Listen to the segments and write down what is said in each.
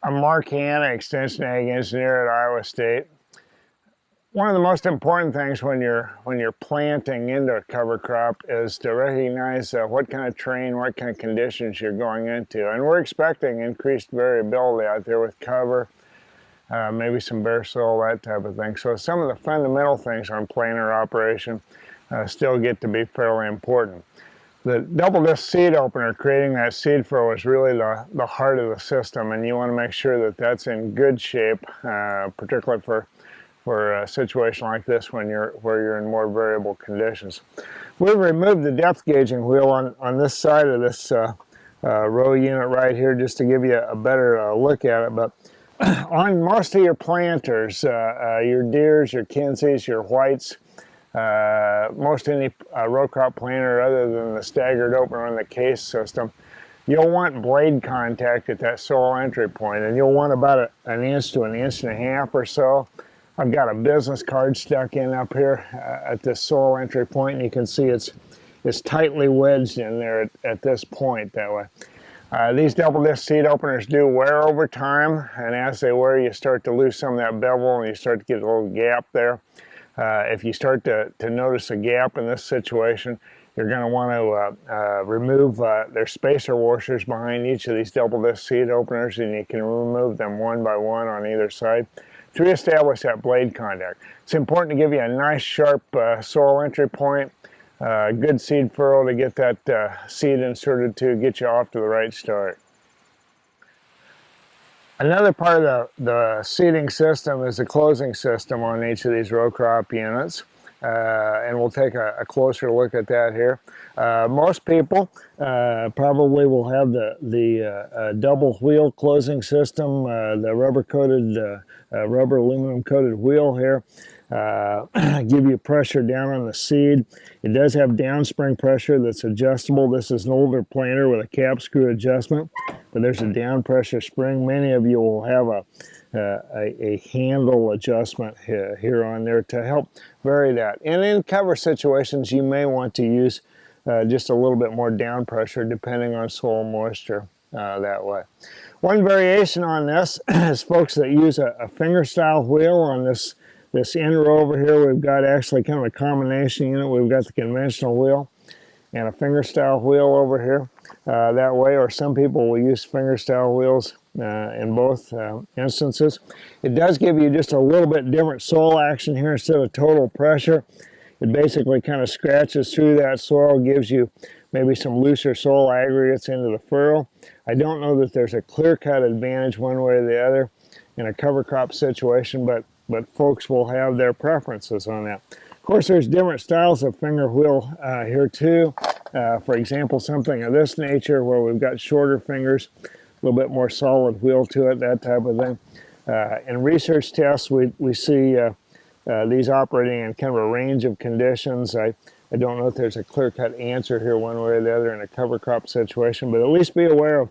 I'm Mark Hanna, Extension Ag Engineer at Iowa State. One of the most important things when you're planting into a cover crop is to recognize what kind of terrain, what kind of conditions you're going into. And we're expecting increased variability out there with cover, maybe some bare soil, that type of thing. So some of the fundamental things on planter operation still get to be fairly important. The double disc seed opener, creating that seed furrow, is really the heart of the system, and you want to make sure that that's in good shape, particularly for a situation like this where you're in more variable conditions. We've removed the depth gauging wheel on this side of this row unit right here just to give you a better look at it. But on most of your planters, your Deeres, your Kinseys, your Whites, most any row crop planter other than the staggered opener on the case system, you'll want blade contact at that soil entry point, and you'll want about an inch to an inch and a half or so. I've got a business card stuck in up here at this soil entry point, and you can see it's tightly wedged in there at this point that way. These double disc seed openers do wear over time, and as they wear you start to lose some of that bevel and you start to get a little gap there. If you start to notice a gap in this situation, you're going to want to remove their spacer washers behind each of these double disc seed openers, and you can remove them one by one on either side to reestablish that blade contact. It's important to give you a nice sharp soil entry point, good seed furrow to get that seed inserted to get you off to the right start. Another part of the seeding system is the closing system on each of these row crop units, and we'll take a closer look at that here. Most people probably will have the double wheel closing system, the rubber aluminum coated wheel here. Give you pressure down on the seed. It does have downspring pressure that's adjustable. This is an older planter with a cap screw adjustment, but there's a down pressure spring. Many of you will have a handle adjustment here on there to help vary that. And in cover situations, you may want to use just a little bit more down pressure depending on soil moisture that way. One variation on this is folks that use a finger style wheel on this end row over here. We've got actually kind of a combination unit. We've got the conventional wheel and a finger style wheel over here that way, or some people will use finger style wheels in both instances. It does give you just a little bit different soil action here instead of total pressure. It basically kind of scratches through that soil, gives you maybe some looser soil aggregates into the furrow. I don't know that there's a clear-cut advantage one way or the other in a cover crop situation, but folks will have their preferences on that. Of course, there's different styles of finger wheel here too. For example, something of this nature where we've got shorter fingers, a little bit more solid wheel to it, that type of thing. In research tests, we see these operating in kind of a range of conditions. I don't know if there's a clear-cut answer here one way or the other in a cover crop situation, but at least be aware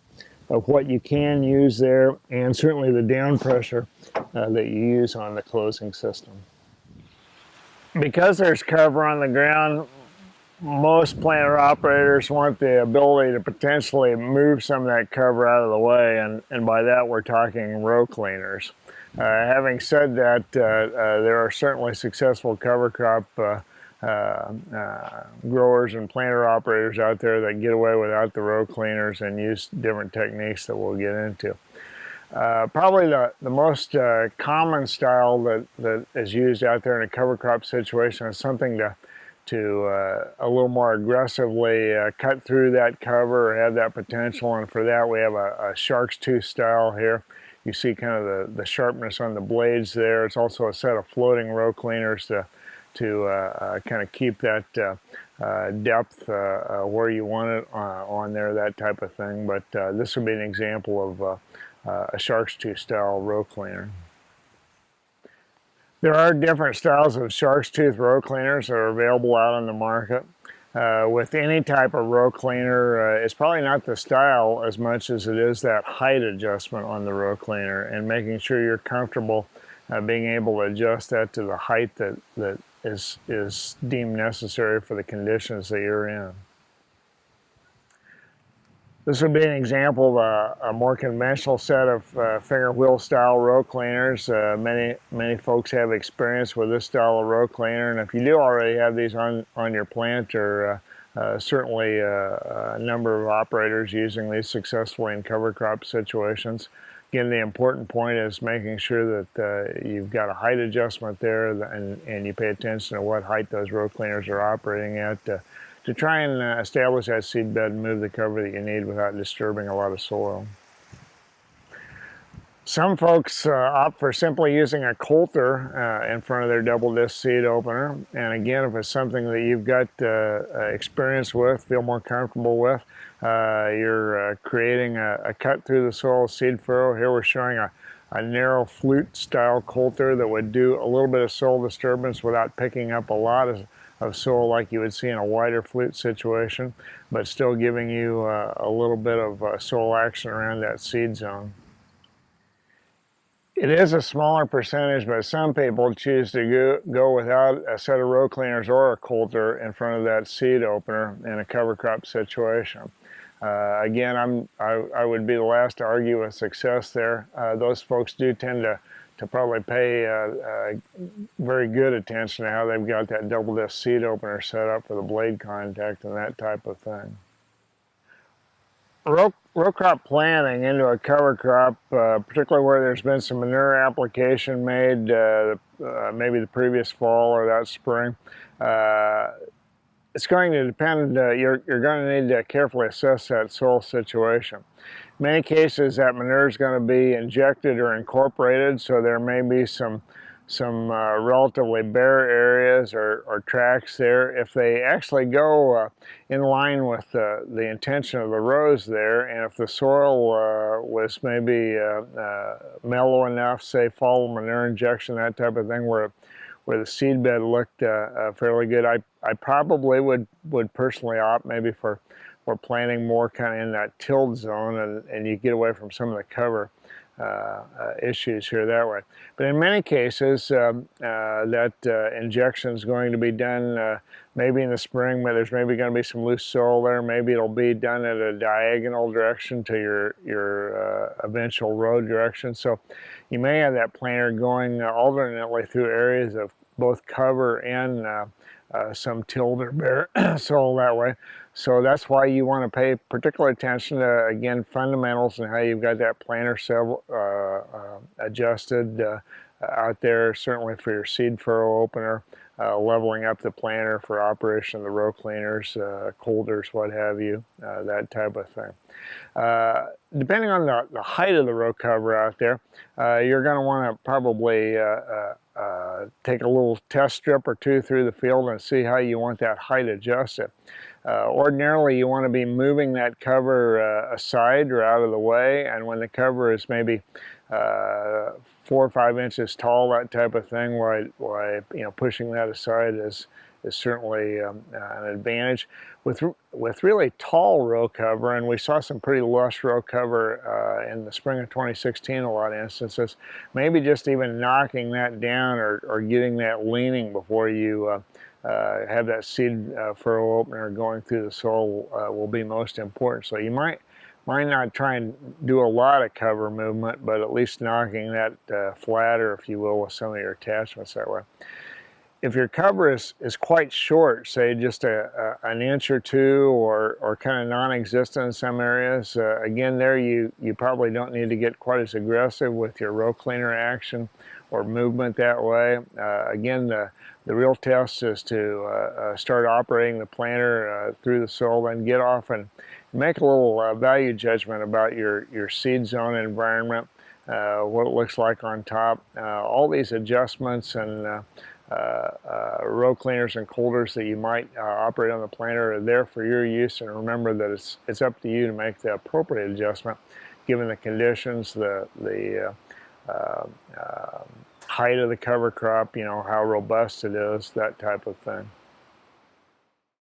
of what you can use there, and certainly the down pressure that you use on the closing system. Because there's cover on the ground, most planter operators want the ability to potentially move some of that cover out of the way, and by that we're talking row cleaners. Having said that, there are certainly successful cover crop growers and planter operators out there that get away without the row cleaners and use different techniques that we'll get into. Probably the most common style that is used out there in a cover crop situation is something to a little more aggressively cut through that cover or have that potential, and for that we have a shark's tooth style here. You see kind of the sharpness on the blades there. It's also a set of floating row cleaners to kind of keep that depth where you want it on there, that type of thing. But this would be an example of a shark's tooth style row cleaner. There are different styles of shark's tooth row cleaners that are available out on the market. With any type of row cleaner, it's probably not the style as much as it is that height adjustment on the row cleaner and making sure you're comfortable being able to adjust that to the height that is deemed necessary for the conditions that you're in. This would be an example of a more conventional set of finger wheel style row cleaners. Many folks have experience with this style of row cleaner, and if you do already have these on your plant, or certainly a number of operators using these successfully in cover crop situations. Again, the important point is making sure that you've got a height adjustment there, and you pay attention to what height those row cleaners are operating at to try and establish that seed bed and move the cover that you need without disturbing a lot of soil. Some folks opt for simply using a coulter in front of their double disc seed opener, and again, if it's something that you've got experience with, feel more comfortable with, you're creating a cut through the soil seed furrow. Here we're showing a narrow flute style coulter that would do a little bit of soil disturbance without picking up a lot of soil like you would see in a wider flute situation, but still giving you a little bit of soil action around that seed zone. It is a smaller percentage, but some people choose to go without a set of row cleaners or a coulter in front of that seed opener in a cover crop situation. Again, I would be the last to argue with success there. Those folks do tend to probably pay very good attention to how they've got that double disc seed opener set up for the blade contact and that type of thing. Row crop planting into a cover crop, particularly where there's been some manure application made maybe the previous fall or that spring, it's going to depend, you're going to need to carefully assess that soil situation. In many cases, that manure is going to be injected or incorporated, so there may be some relatively bare areas or tracks there. If they actually go in line with the intention of the rows there, and if the soil was maybe mellow enough, say fall manure injection, that type of thing, where the seed bed looked fairly good, I probably would personally opt maybe for planting more kind of in that tilled zone, and you get away from some of the cover issues here that way. But in many cases, that injection is going to be done maybe in the spring, but there's maybe going to be some loose soil there. Maybe it'll be done at a diagonal direction to your eventual road direction. So you may have that planter going alternately through areas of both cover and some tilled or bare soil that way. So that's why you want to pay particular attention to, again, fundamentals and how you've got that planter adjusted out there, certainly for your seed furrow opener, leveling up the planter for operation of the row cleaners, coulters, what have you, that type of thing. Depending on the height of the row cover out there, you're going to want to probably take a little test strip or two through the field and see how you want that height adjusted. Ordinarily, you want to be moving that cover aside or out of the way, and when the cover is maybe 4 or 5 inches tall, that type of thing, why pushing that aside is certainly an advantage. With really tall row cover, and we saw some pretty lush row cover in the spring of 2016 in a lot of instances, maybe just even knocking that down or getting that leaning before you have that seed furrow opener going through the soil will be most important. So you might not try and do a lot of cover movement, but at least knocking that flatter, if you will, with some of your attachments that way. If your cover is quite short, say just an inch or two, or kind of non-existent in some areas, again there you probably don't need to get quite as aggressive with your row cleaner action or movement that way. Again, the real test is to start operating the planter through the soil, then get off and make a little value judgment about your seed zone environment, what it looks like on top. All these adjustments and row cleaners and coulters that you might operate on the planter are there for your use, and remember that it's up to you to make the appropriate adjustment given the conditions, the height of the cover crop, how robust it is, that type of thing.